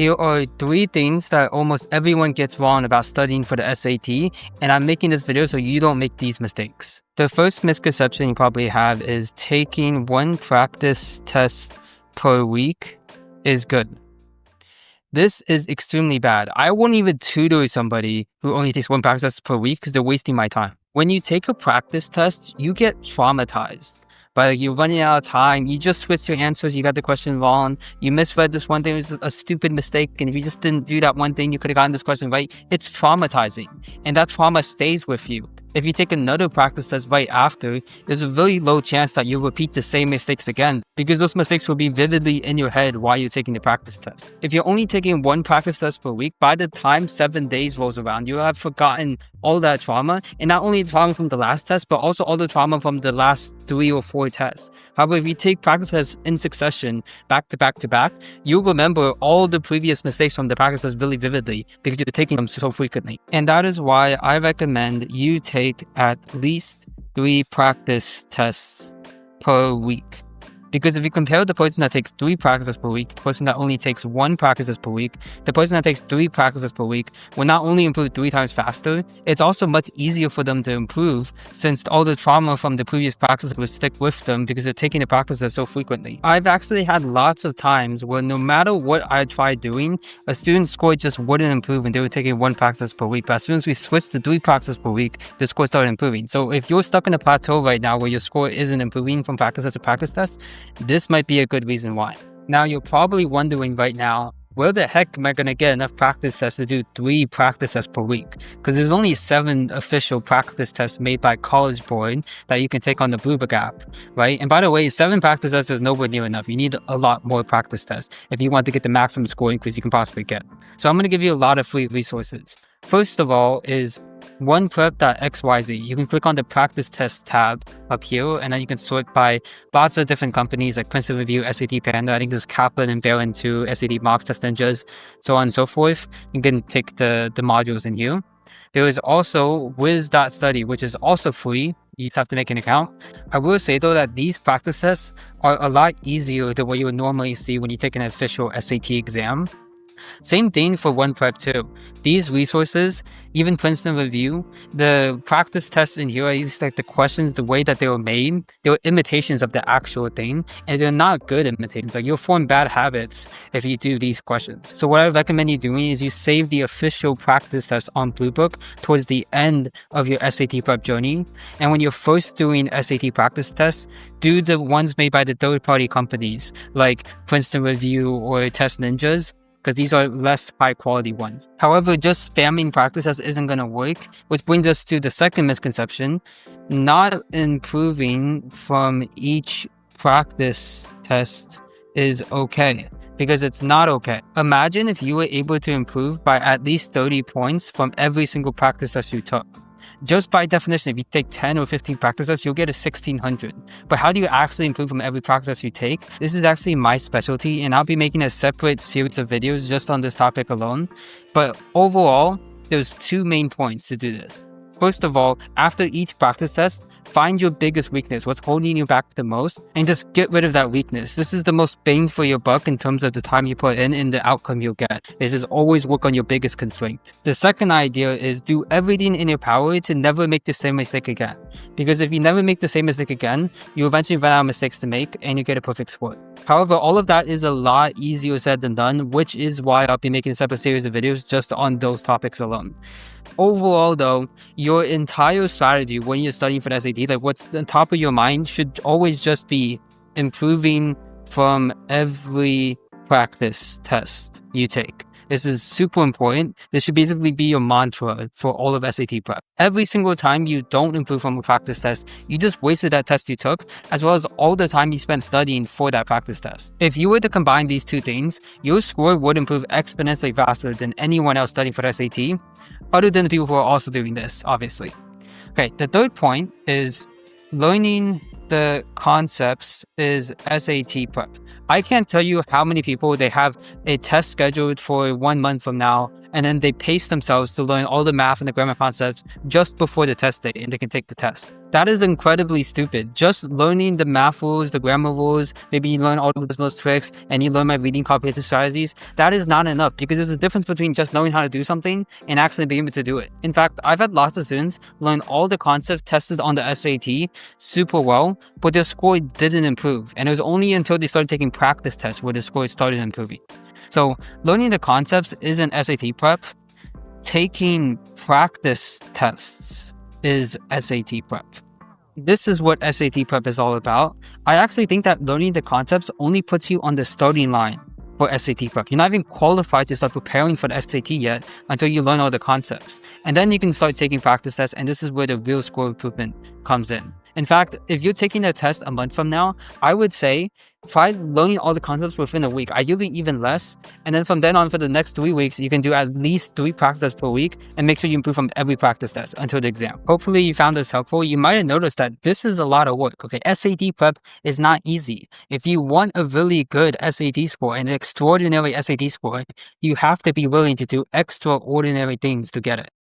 Here are 3 things that almost everyone gets wrong about studying for the SAT, and I'm making this video so you don't make these mistakes. The first misconception you probably have is taking 1 practice test per week is good. This is extremely bad. I wouldn't even tutor somebody who only takes 1 practice test per week because they're wasting my time. When you take a practice test, you get traumatized. But you're running out of time, you just switched your answers, you got the question wrong, you misread this one thing, it was a stupid mistake, and if you just didn't do that one thing, you could have gotten this question right. It's traumatizing, and that trauma stays with you. If you take another practice test right after, there's a really low chance that you'll repeat the same mistakes again, because those mistakes will be vividly in your head while you're taking the practice test. If you're only taking 1 practice test per week, by the time 7 days rolls around, you'll have forgotten all that trauma, and not only the trauma from the last test, but also all the trauma from the last 3 or 4 tests. However, if you take practice tests in succession, back to back to back, you'll remember all the previous mistakes from the practice test really vividly because you're taking them so frequently. And that is why I recommend you take at least 3 practice tests per week. Because if you compare the person that takes 3 practices per week to the person that only takes 1 practice per week, the person that takes 3 practices per week will not only improve 3 times faster, it's also much easier for them to improve since all the trauma from the previous practices will stick with them because they're taking the practices so frequently. I've actually had lots of times where no matter what I tried doing, a student's score just wouldn't improve and they were taking 1 practice per week. But as soon as we switched to 3 practices per week, the score started improving. So if you're stuck in a plateau right now where your score isn't improving from practice test to practice test, this might be a good reason why. Now, you're probably wondering right now, where the heck am I going to get enough practice tests to do 3 practice tests per week? Because there's only 7 official practice tests made by College Board that you can take on the Blue Book app, right? And by the way, 7 practice tests is nowhere near enough. You need a lot more practice tests if you want to get the maximum score increase you can possibly get. So I'm going to give you a lot of free resources. First of all is oneprep.xyz. You can click on the practice test tab up here, and then you can sort by lots of different companies like Princeton Review, SAT Panda. I think there's Kaplan and Barron too, SAT Mocks, Test Ninjas, so on and so forth. You can take the modules in here. There is also wiz.study, which is also free. You just have to make an account. I will say though that these practice tests are a lot easier than what you would normally see when you take an official SAT exam. Same thing for OnePrep too. These resources, even Princeton Review, the practice tests in here, at least like the questions, the way that they were made, they were imitations of the actual thing, and they're not good imitations. Like, you'll form bad habits if you do these questions. So what I recommend you doing is you save the official practice test on Blue Book towards the end of your SAT prep journey. And when you're first doing SAT practice tests, do the ones made by the third-party companies like Princeton Review or Test Ninjas, because these are less high quality ones. However, just spamming practices isn't going to work, which brings us to the second misconception. Not improving from each practice test is okay, because it's not okay. Imagine if you were able to improve by at least 30 points from every single practice test you took. Just by definition, if you take 10 or 15 practice tests, you'll get a 1600. But how do you actually improve from every practice test you take? This is actually my specialty, and I'll be making a separate series of videos just on this topic alone. But overall, there's 2 main points to do this. First of all, after each practice test, find your biggest weakness, what's holding you back the most, and just get rid of that weakness. This is the most bang for your buck in terms of the time you put in and the outcome you'll get. This is always work on your biggest constraint. The second idea is do everything in your power to never make the same mistake again. Because if you never make the same mistake again, you eventually run out of mistakes to make and you get a perfect score. However, all of that is a lot easier said than done, which is why I'll be making a separate series of videos just on those topics alone. Overall though, your entire strategy when you're studying for the SAT, like what's on top of your mind, should always just be improving from every practice test you take. This is super important. This should basically be your mantra for all of SAT prep. Every single time you don't improve from a practice test, you just wasted that test you took, as well as all the time you spent studying for that practice test. If you were to combine these 2 things, your score would improve exponentially faster than anyone else studying for the SAT, other than the people who are also doing this, obviously. Okay, the third point is learning the concepts is SAT prep. I can't tell you how many people they have a test scheduled for 1 month from now, and then they pace themselves to learn all the math and the grammar concepts just before the test day, and they can take the test. That is incredibly stupid. Just learning the math rules, the grammar rules, maybe you learn all of those tricks, and you learn my reading comprehension strategies, that is not enough, because there's a difference between just knowing how to do something and actually being able to do it. In fact, I've had lots of students learn all the concepts tested on the SAT super well, but their score didn't improve. And it was only until they started taking practice tests where their score started improving. So learning the concepts isn't SAT prep. Taking practice tests is SAT prep. This is what SAT prep is all about. I actually think that learning the concepts only puts you on the starting line for SAT prep. You're not even qualified to start preparing for the SAT yet until you learn all the concepts. And then you can start taking practice tests, and this is where the real score improvement comes in. In fact, if you're taking a test a month from now, I would say try learning all the concepts within a week, ideally even less. And then from then on, for the next 3 weeks, you can do at least 3 practice tests per week and make sure you improve from every practice test until the exam. Hopefully you found this helpful. You might have noticed that this is a lot of work, okay? SAT prep is not easy. If you want a really good SAT score, an extraordinary SAT score, you have to be willing to do extraordinary things to get it.